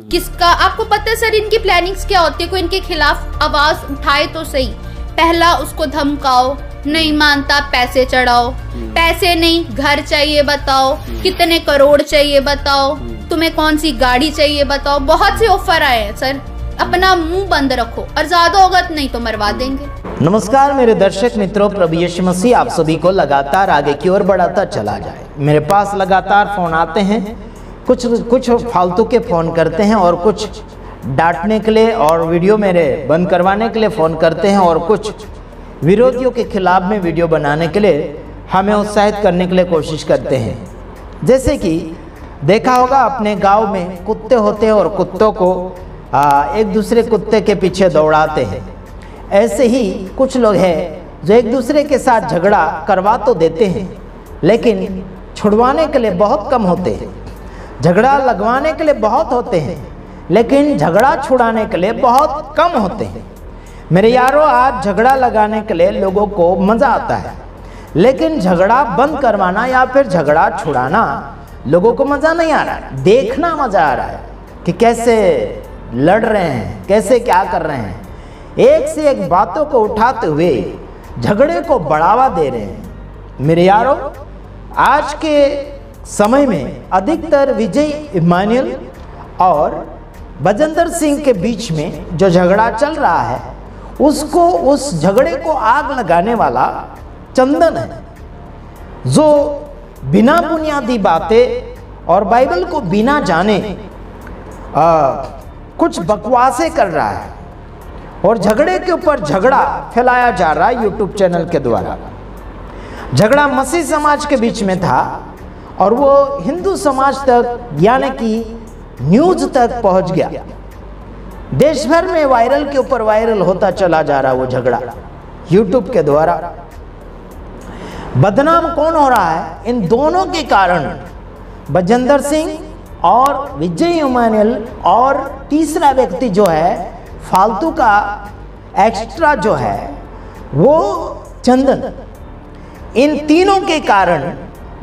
किसका आपको पता है सर इनकी प्लानिंग्स क्या होती है? कोई इनके खिलाफ आवाज उठाए तो सही, पहला उसको धमकाओ, नहीं मानता पैसे चढ़ाओ, पैसे नहीं घर चाहिए बताओ, कितने करोड़ चाहिए बताओ, तुम्हें कौन सी गाड़ी चाहिए बताओ। बहुत से ऑफर आए हैं सर, अपना मुंह बंद रखो और ज्यादा होगा नहीं तो मरवा देंगे। नमस्कार मेरे दर्शक मित्रों, प्रभु यीशु मसीह आप सभी को लगातार आगे की ओर बढ़ाता चला जाए। मेरे पास लगातार फोन आते हैं, कुछ फालतू के फ़ोन करते हैं और कुछ डांटने के लिए और वीडियो मेरे बंद करवाने के लिए फ़ोन करते हैं और कुछ विरोधियों के खिलाफ में वीडियो बनाने के लिए हमें उत्साहित करने के लिए कोशिश करते हैं। जैसे कि देखा होगा अपने गांव में कुत्ते होते हैं और कुत्तों को एक दूसरे कुत्ते के पीछे दौड़ाते हैं। ऐसे ही कुछ लोग हैं जो एक दूसरे के साथ झगड़ा करवा तो देते हैं लेकिन छुड़वाने के लिए बहुत कम होते हैं। झगड़ा लगवाने के लिए बहुत होते हैं लेकिन झगड़ा छुड़ाने के लिए बहुत कम होते हैं। मेरे यारों, आज झगड़ा लगाने के लिए लोगों को मज़ा आता है लेकिन झगड़ा बंद करवाना या फिर झगड़ा छुड़ाना लोगों को मज़ा नहीं आ रहा है। देखना मज़ा आ रहा है कि कैसे लड़ रहे हैं, कैसे क्या कर रहे हैं, एक से एक बातों को उठाते हुए झगड़े को बढ़ावा दे रहे हैं। मेरे यारों, आज के समय में अधिकतर विजय इमानुएल और बजेंद्र सिंह के बीच में जो झगड़ा चल रहा है उसको, उस झगड़े को आग लगाने वाला चंदन है, जो बिना बुनियादी बातें और बाइबल को बिना जाने कुछ बकवासें कर रहा है और झगड़े के ऊपर झगड़ा फैलाया जा रहा है यूट्यूब चैनल के द्वारा। झगड़ा मसीह समाज के बीच में था और वो हिंदू समाज तक यानी कि न्यूज तक पहुंच गया। देश भर में वायरल के ऊपर वायरल होता चला जा रहा वो झगड़ा यूट्यूब के द्वारा। बदनाम कौन हो रहा है? इन दोनों के कारण बजेंद्र सिंह और विजय इमानुएल और तीसरा व्यक्ति जो है फालतू का एक्स्ट्रा जो है वो चंदन। इन तीनों के कारण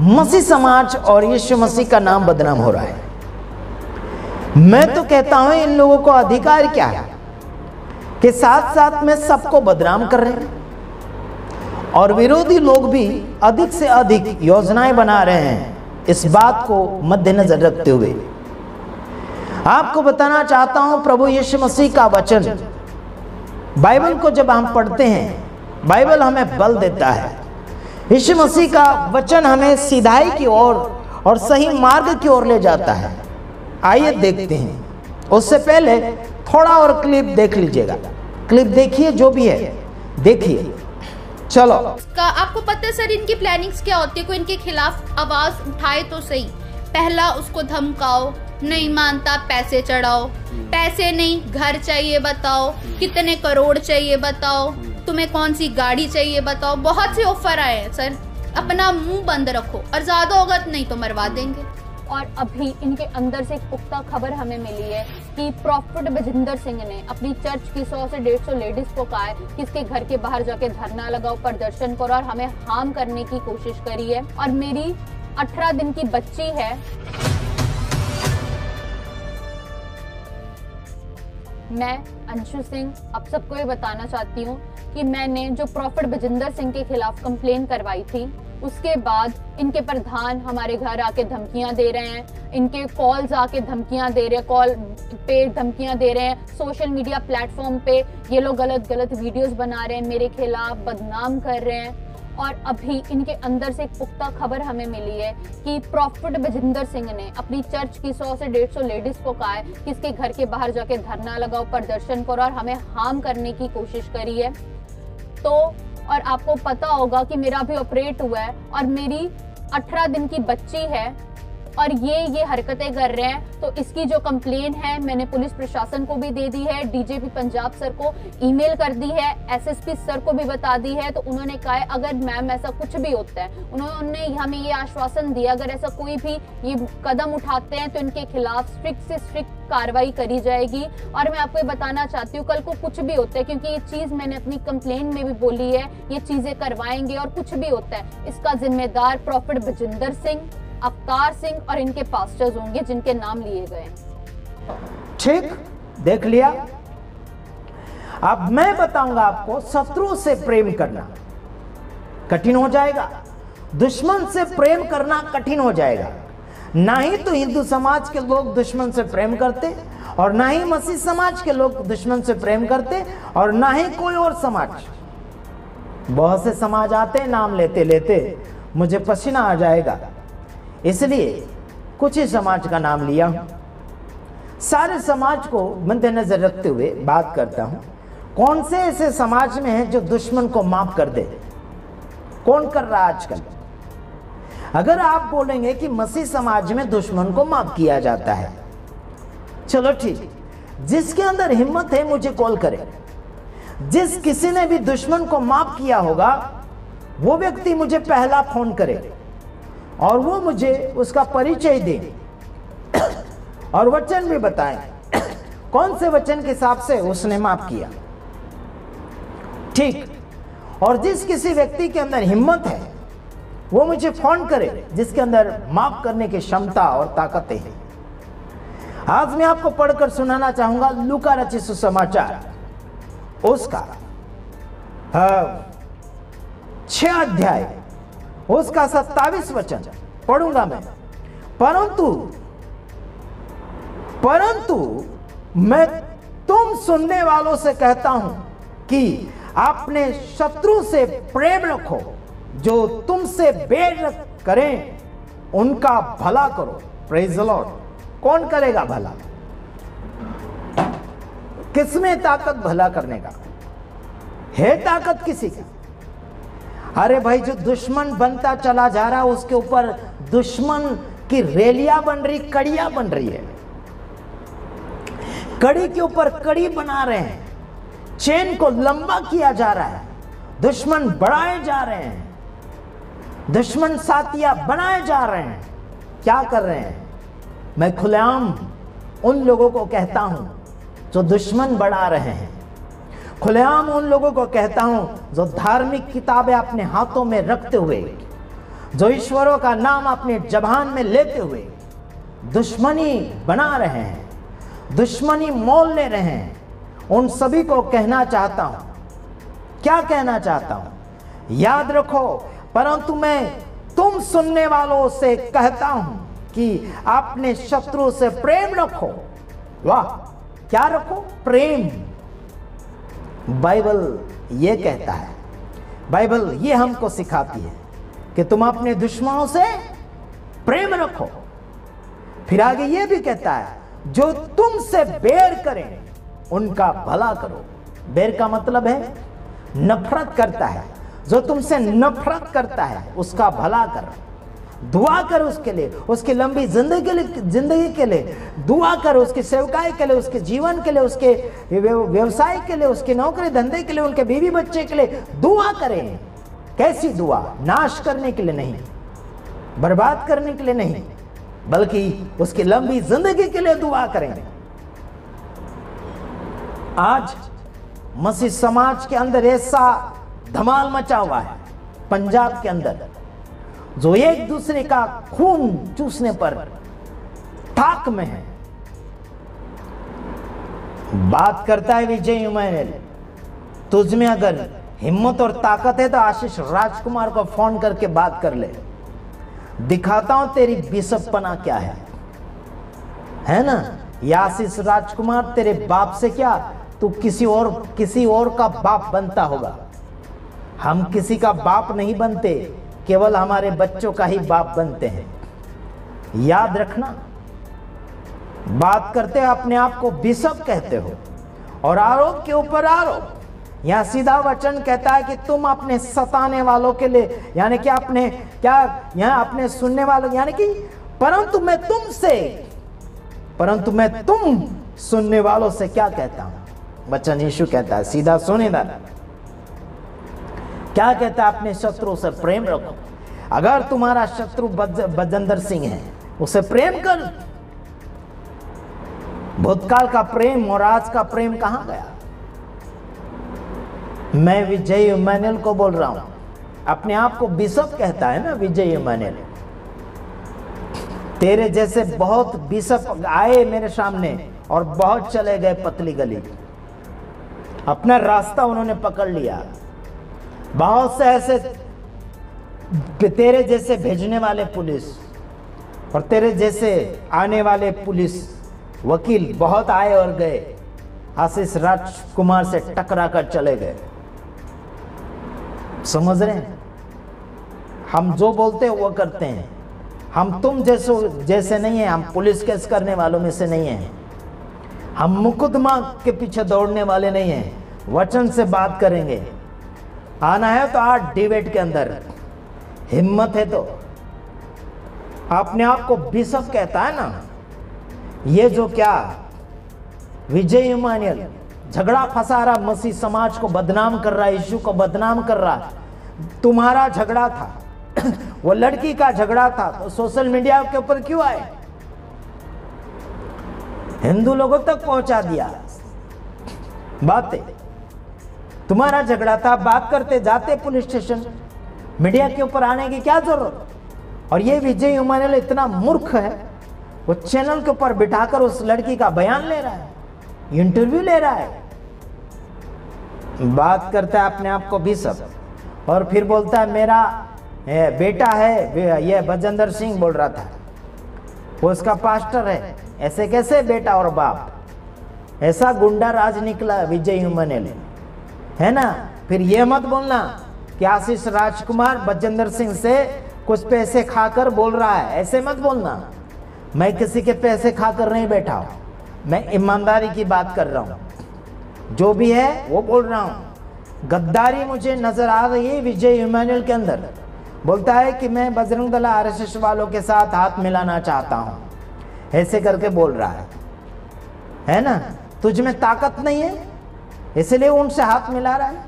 मसीह समाज और यीशु मसीह का नाम बदनाम हो रहा है। मैं तो कहता हूं इन लोगों को अधिकार क्या है कि साथ साथ में सबको बदनाम कर रहे हैं और विरोधी लोग भी अधिक से अधिक योजनाएं बना रहे हैं। इस बात को मद्देनजर रखते हुए आपको बताना चाहता हूं, प्रभु यीशु मसीह का वचन बाइबल को जब हम पढ़ते हैं, बाइबल हमें बल देता है। यीशु मसीह का वचन हमें सीधाई की ओर और सही मार्ग की ओर ले जाता है। आइए देखते हैं। उससे पहले थोड़ा और क्लिप देख लीजिएगा। क्लिप देखिए, जो भी है देखिए। चलो, आपको पता है सर इनकी प्लानिंग्स क्या होती है? कोई इनके खिलाफ आवाज उठाए तो सही, पहला उसको धमकाओ, नहीं मानता पैसे चढ़ाओ, पैसे नहीं घर चाहिए बताओ, कितने करोड़ चाहिए बताओ, तुम्हें कौन सी गाड़ी चाहिए बताओ। बहुत से ऑफर आए हैं सर, अपना मुंह बंद रखो और ज्यादा होगा नहीं तो मरवा देंगे। और अभी इनके अंदर से एक पुख्ता खबर हमें मिली है कि प्रॉफिट बजिंदर सिंह ने अपनी चर्च की 100 से 150 लेडीज को कहा है कि इसके घर के बाहर जाके धरना लगाओ, प्रदर्शन करो और हमें हार्म करने की कोशिश करी है। और मेरी 18 दिन की बच्ची है, मैं अंशु सिंह आप सबको ये बताना चाहती हूँ कि मैंने जो प्रॉफिट बजिंदर सिंह के खिलाफ कंप्लेन करवाई थी, उसके बाद इनके प्रधान हमारे घर आके धमकियां दे रहे हैं, इनके कॉल्स आके धमकियां दे रहे हैं, कॉल पे धमकियां दे रहे हैं, सोशल मीडिया प्लेटफॉर्म पे ये लोग गलत गलत वीडियोस बना रहे हैं, मेरे खिलाफ बदनाम कर रहे हैं। और अभी इनके अंदर से एक पुख्ता खबर हमें मिली है कि प्रॉफिट बजिंदर सिंह ने अपनी चर्च की 100 से 150 लेडीज को कहा है कि इसके घर के बाहर जाके धरना लगाओ, प्रदर्शन करो और हमें हार्म करने की कोशिश करी है। तो और आपको पता होगा कि मेरा भी ऑपरेट हुआ है और मेरी 18 दिन की बच्ची है और ये हरकतें कर रहे हैं। तो इसकी जो कंप्लेन है मैंने पुलिस प्रशासन को भी दे दी है, डीजीपी पंजाब सर को ईमेल कर दी है, एसएसपी सर को भी बता दी है। तो उन्होंने कहा है अगर मैम ऐसा कुछ भी होता है, उन्होंने हमें ये आश्वासन दिया अगर ऐसा कोई भी ये कदम उठाते हैं तो इनके खिलाफ स्ट्रिक्ट से स्ट्रिक्ट कार्रवाई करी जाएगी। और मैं आपको ये बताना चाहती हूँ कल को कुछ भी होता है, क्योंकि ये चीज मैंने अपनी कंप्लेन में भी बोली है, ये चीजें करवाएंगे और कुछ भी होता है इसका जिम्मेदार प्रॉफिट बजिंदर सिंह, अवतार सिंह और इनके पास्टर्स होंगे जिनके नाम लिए गए। ठीक, देख लिया। अब मैं बताऊंगा आपको, शत्रु से प्रेम करना कठिन हो जाएगा, दुश्मन से प्रेम करना कठिन हो जाएगा। ना ही तो हिंदू समाज के लोग दुश्मन से प्रेम करते, और ना ही मसीह समाज के लोग दुश्मन से प्रेम करते, और ना ही कोई और समाज। बहुत से समाज आते हैं, नाम लेते लेते मुझे पसीना आ जाएगा, इसलिए कुछ ही समाज का नाम लिया हूं। सारे समाज को मद्देनजर रखते हुए बात करता हूं, कौन से ऐसे समाज में है जो दुश्मन को माफ कर दे? कौन कर रहा है आजकल? अगर आप बोलेंगे कि मसीह समाज में दुश्मन को माफ किया जाता है, चलो ठीक, जिसके अंदर हिम्मत है मुझे कॉल करे। जिस किसी ने भी दुश्मन को माफ किया होगा वो व्यक्ति मुझे पहला फोन करे और वो मुझे उसका परिचय दे और वचन भी बताए कौन से वचन के हिसाब से उसने माफ किया। ठीक, और जिस किसी व्यक्ति के अंदर हिम्मत है वो मुझे फोन करे जिसके अंदर माफ करने की क्षमता और ताकतें हैं। आज मैं आपको पढ़कर सुनाना चाहूंगा लूका रचित सुसमाचार, उसका 6 अध्याय, उसका 27 वचन पढ़ूंगा मैं। परंतु मैं तुम सुनने वालों से कहता हूं कि अपने शत्रु से प्रेम रखो, जो तुमसे बैर करें उनका भला करो। Praise the Lord. कौन करेगा भला? किसमें ताकत भला करने का है? ताकत किसी का? अरे भाई, जो दुश्मन बनता चला जा रहा है उसके ऊपर दुश्मन की रेलियां बन रही, कड़ियां बन रही है, कड़ी के ऊपर कड़ी बना रहे हैं, चेन को लंबा किया जा रहा है, दुश्मन बढ़ाए जा रहे हैं, दुश्मन साथिया बनाए जा रहे हैं। क्या कर रहे हैं? मैं खुलेआम उन लोगों को कहता हूं जो दुश्मन बढ़ा रहे हैं, खुलेआम उन लोगों को कहता हूं जो धार्मिक किताबें अपने हाथों में रखते हुए, जो ईश्वरों का नाम अपने जबान में लेते हुए दुश्मनी बना रहे हैं, दुश्मनी मोल ले रहे हैं, उन सभी को कहना चाहता हूं। क्या कहना चाहता हूं? याद रखो, परंतु मैं तुम सुनने वालों से कहता हूं कि अपने शत्रु से प्रेम रखो। वाह, क्या रखो? प्रेम। बाइबल ये कहता है, बाइबल ये हमको सिखाती है कि तुम अपने दुश्मनों से प्रेम रखो। फिर आगे ये भी कहता है, जो तुमसे बैर करें उनका भला करो। बैर का मतलब है नफरत करता है। जो तुमसे नफरत करता है उसका भला कर, दुआ कर उसके लिए, उसकी लंबी जिंदगी के लिए दुआ कर, उसकी सेवकाई के लिए, उसके जीवन के लिए, उसके व्यवसाय के लिए, उसके नौकरी धंधे के लिए, उनके बीवी बच्चे के लिए दुआ करें। कैसी दुआ? नाश करने के लिए नहीं, बर्बाद करने के लिए नहीं, बल्कि उसकी लंबी जिंदगी के लिए दुआ करें। आज मसीह समाज के अंदर ऐसा धमाल मचा हुआ है पंजाब के अंदर, जो एक दूसरे का खून चूसने पर ताक में है। बात करता है विजय इमैनुएल, तुझ में अगर हिम्मत और ताकत है तो आशीष राजकुमार को फोन करके बात कर ले, दिखाता हूं तेरी बिशपपना क्या है ना? या आशीष राजकुमार, तेरे बाप से क्या तू किसी और का बाप बनता होगा। हम किसी का बाप नहीं बनते, केवल हमारे बच्चों का ही बाप बनते हैं। याद रखना, बात करते अपने आप को बिशप कहते हो और आरोप के ऊपर आरोप। यहां सीधा वचन कहता है कि तुम अपने सताने वालों के लिए, यानी कि अपने सुनने वालों, यानी कि परंतु मैं तुम सुनने वालों से क्या कहता हूं? वचन यीशु कहता है, सीधा सुने ना, क्या कहता है? अपने शत्रु से प्रेम रखो। अगर तुम्हारा शत्रु बजेंद्र सिंह है, उसे प्रेम कर। भूतकाल का प्रेम और आज का प्रेम कहां गया? मैं विजय इमैनुएल को बोल रहा हूं, अपने आप को बिशप कहता है ना विजय इमैनुएल। तेरे जैसे बहुत बिशप आए मेरे सामने, और बहुत चले गए पतली गली, अपना रास्ता उन्होंने पकड़ लिया। बहुत से ऐसे तेरे जैसे भेजने वाले पुलिस और तेरे जैसे आने वाले पुलिस वकील बहुत आए और गए, आशीष राजकुमार से टकरा कर चले गए। समझ रहे हैं? हम जो बोलते हैं वो करते हैं। हम तुम जैसे नहीं है, हम पुलिस केस करने वालों में से नहीं है, हम मुकदमा के पीछे दौड़ने वाले नहीं हैं। वचन से बात करेंगे। आना है तो आज डिबेट के अंदर, हिम्मत है तो। अपने आप को बिशप कहता है ना, ये जो क्या विजय इमानुएल झगड़ा फंसा रहा, मसीह समाज को बदनाम कर रहा, यीशु को बदनाम कर रहा, तुम्हारा झगड़ा था वो लड़की का झगड़ा था, तो सोशल मीडिया के ऊपर क्यों आए? हिंदू लोगों तक पहुंचा दिया बातें। तुम्हारा झगड़ा था, बात करते जाते पुलिस स्टेशन, मीडिया के ऊपर आने की क्या जरूरत? और ये विजय इमानुएल इतना मूर्ख है, वो चैनल के ऊपर बिठाकर उस लड़की का बयान ले रहा है, इंटरव्यू ले रहा है, बात करता है अपने आप को बिशप, और फिर बोलता है मेरा बेटा है, ये बजेंद्र सिंह बोल रहा था, वो उसका पास्टर है। ऐसे कैसे बेटा और बाप? ऐसा गुंडा राज निकला विजय इमानुएल, है ना। फिर ये मत बोलना कि आशीष राजकुमार बजेंद्र सिंह से कुछ पैसे खाकर बोल रहा है, ऐसे मत बोलना। मैं किसी के पैसे खाकर नहीं बैठा हूं, मैं ईमानदारी की बात कर रहा हूं, जो भी है वो बोल रहा हूं। गद्दारी मुझे नजर आ रही है विजय इमानुएल के अंदर। बोलता है कि मैं बजरंग दल आरएसएस वालों के साथ हाथ मिलाना चाहता हूं, ऐसे करके बोल रहा है ना। तुझ में ताकत नहीं है इसलिए उनसे हाथ मिला रहा है।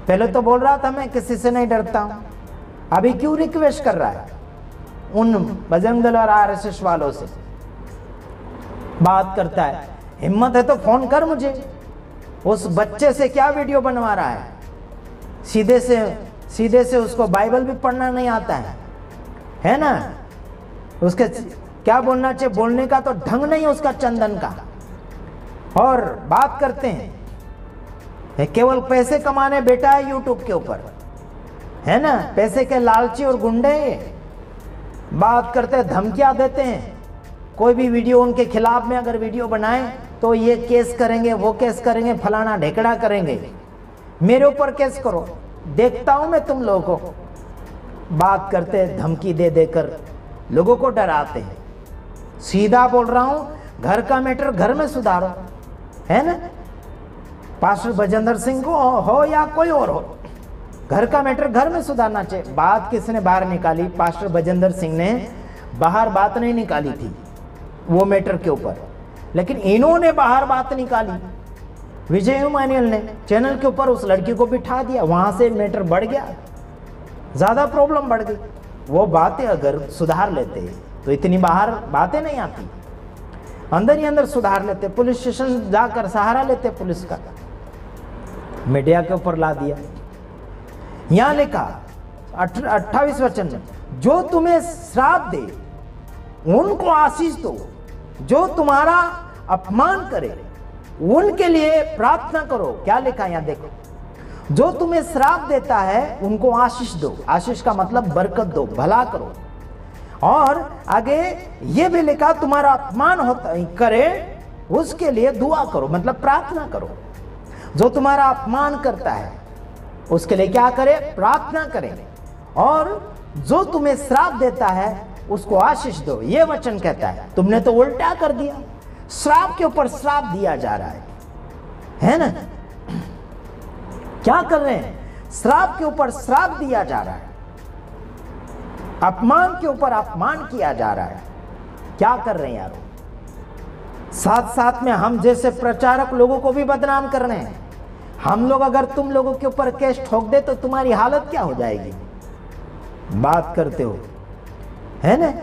पहले तो बोल रहा था मैं किसी से नहीं डरता हूं, अभी क्यों रिक्वेस्ट कर रहा है उन बजरंग दल और आरएसएस वालों से? बात करता है, हिम्मत है तो फोन कर मुझे। उस बच्चे से क्या वीडियो बनवा रहा है? सीधे से उसको बाइबल भी पढ़ना नहीं आता है ना। उसके क्या बोलना चाहिए, बोलने का तो ढंग नहीं है उसका, चंदन का। और बात करते हैं केवल पैसे कमाने बेटा है यूट्यूब के ऊपर, है ना, पैसे के लालची और गुंडे। बात करते हैं, धमकियां देते हैं, कोई भी वीडियो उनके खिलाफ में अगर वीडियो बनाए तो ये केस करेंगे, वो केस करेंगे, फलाना ढेकड़ा करेंगे, मेरे ऊपर केस करो, देखता हूं मैं तुम लोगों को। बात करते हैं, धमकी दे देकर लोगों को डराते हैं। सीधा बोल रहा हूं, घर का मैटर घर में सुधारो, है ना। पास्टर बजेंद्र सिंह को हो या कोई और हो, घर का मैटर घर में सुधारना चाहिए। बात किसने बाहर निकाली? पास्टर बजेंद्र सिंह ने बाहर बात नहीं निकाली थी वो मैटर के ऊपर, लेकिन इन्होंने बाहर बात निकाली। विजय इमानुएल ने चैनल के ऊपर उस लड़की को बिठा दिया, वहां से मैटर बढ़ गया, ज्यादा प्रॉब्लम बढ़ गई। वो बातें अगर सुधार लेते तो इतनी बाहर बातें नहीं आती, अंदर ही अंदर सुधार लेते, पुलिस स्टेशन जाकर सहारा लेते पुलिस का, मीडिया के ऊपर ला दिया। यहां लिखा 28 वचन में, जो तुम्हें श्राप दे उनको आशीष दो, जो तुम्हारा अपमान करे उनके लिए प्रार्थना करो। क्या लिखा यहां देखो, जो तुम्हें श्राप देता है उनको आशीष दो। आशीष का मतलब बरकत दो, भला करो। और आगे ये भी लिखा, तुम्हारा अपमान होता करे उसके लिए दुआ करो, मतलब प्रार्थना करो। जो तुम्हारा अपमान करता है उसके लिए क्या करे? प्रार्थना करें। और जो तुम्हें श्राप देता है उसको आशीष दो, ये वचन कहता है। तुमने तो उल्टा कर दिया, श्राप के ऊपर श्राप दिया जा रहा है ना। क्या कर रहे हैं? श्राप के ऊपर श्राप दिया जा रहा है, अपमान के ऊपर अपमान किया जा रहा है। क्या कर रहे हैं यार? साथ साथ में हम जैसे प्रचारक लोगों को भी बदनाम कर रहे हैं। हम लोग अगर तुम लोगों के ऊपर केस ठोक दे तो तुम्हारी हालत क्या हो जाएगी? बात करते हो, है ना।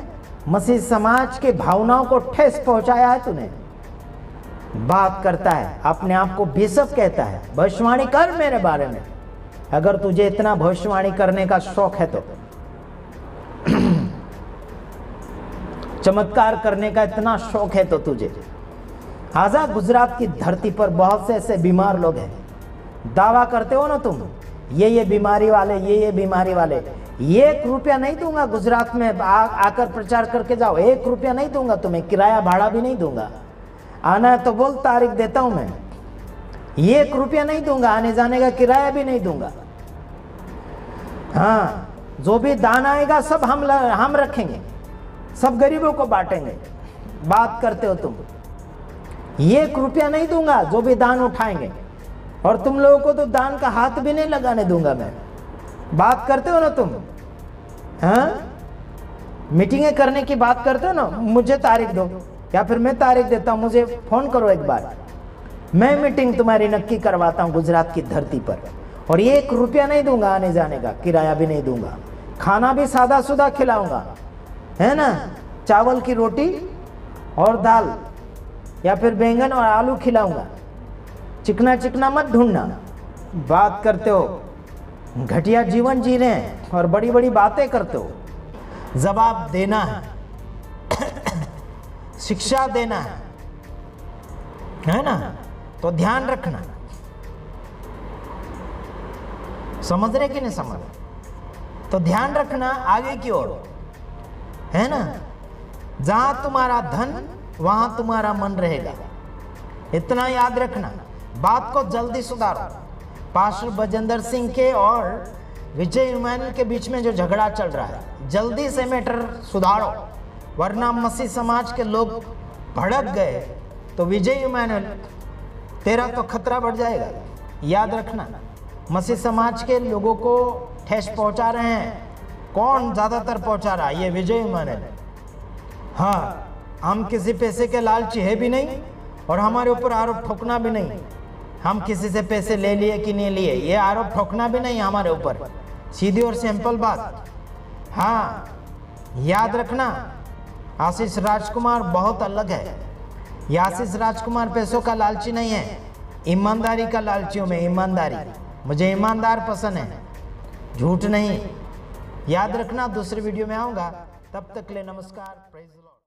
मसीह समाज के भावनाओं को ठेस पहुंचाया है तूने। बात करता है, अपने आप को बिशप कहता है, भविष्यवाणी कर मेरे बारे में, अगर तुझे इतना भविष्यवाणी करने का शौक है तो। चमत्कार करने का इतना शौक है तो तुझे आजा गुजरात की धरती पर बहुत से ऐसे बीमार लोग हैं, दावा करते हो ना तुम ये बीमारी वाले, ये बीमारी वाले, 1 रुपया नहीं दूंगा गुजरात में आकर प्रचार करके जाओ, 1 रुपया नहीं दूंगा तुम्हें, किराया भाड़ा भी नहीं दूंगा, आना है तो बोल तारीख देता हूं मैं, 1 रुपया नहीं दूंगा, आने जाने का किराया भी नहीं दूंगा। हाँ, जो भी दान आएगा सब हम रखेंगे, सब गरीबों को बांटेंगे। बात करते हो तुम, 1 रुपया नहीं दूंगा जो भी दान उठाएंगे, और तुम लोगों को तो दान का हाथ भी नहीं लगाने दूंगा मैं। बात करते हो ना तुम, हाँ, मीटिंगें करने की बात करते हो ना, मुझे तारीख दो या फिर मैं तारीख देता हूं, मुझे फोन करो एक बार, मैं मीटिंग तुम्हारी नक्की करवाता हूं गुजरात की धरती पर, और 1 रुपया नहीं दूंगा आने जाने का, किराया भी नहीं दूंगा, खाना भी सादा सुदा खिलाऊंगा, है ना, चावल की रोटी और दाल या फिर बैंगन और आलू खिलाऊंगा, चिकना चिकना मत ढूंढना। बात करते हो, घटिया जीवन जी रहे हैं और बड़ी बड़ी बातें करते हो। जवाब देना है, शिक्षा देना है ना, तो ध्यान रखना। समझ रहे कि नहीं समझ, तो ध्यान रखना आगे की ओर, है ना, जहां तुम्हारा धन वहां तुम्हारा मन रहेगा, इतना याद रखना। बात को जल्दी सुधारो। पास्टर बजेंद्र सिंह के और विजय इमानुएल के बीच में जो झगड़ा चल रहा है, जल्दी से मैटर सुधारो, वरना मसीह समाज के लोग भड़क गए तो विजय इमानुएल तेरा तो खतरा बढ़ जाएगा। याद रखना, मसीह समाज के लोगों को ठेस पहुंचा रहे हैं, कौन ज्यादातर पहुंचा रहा है? ये विजय इमानुएल। हाँ, हम किसी पैसे के लालची है भी नहीं और हमारे ऊपर आरोप ठोकना भी नहीं, हम किसी से पैसे ले लिए कि नहीं लिए, ये आरोप ठोकना भी नहीं हमारे ऊपर, सीधी और सिंपल बात। हाँ, याद रखना, आशीष राजकुमार बहुत अलग है। ये आशीष राजकुमार पैसों का लालची नहीं है, ईमानदारी का लालची हूँ मैं, ईमानदारी, मुझे ईमानदार पसंद है, झूठ नहीं। याद रखना, दूसरे वीडियो में आऊँगा, तब तक ले नमस्कार, प्रेज़।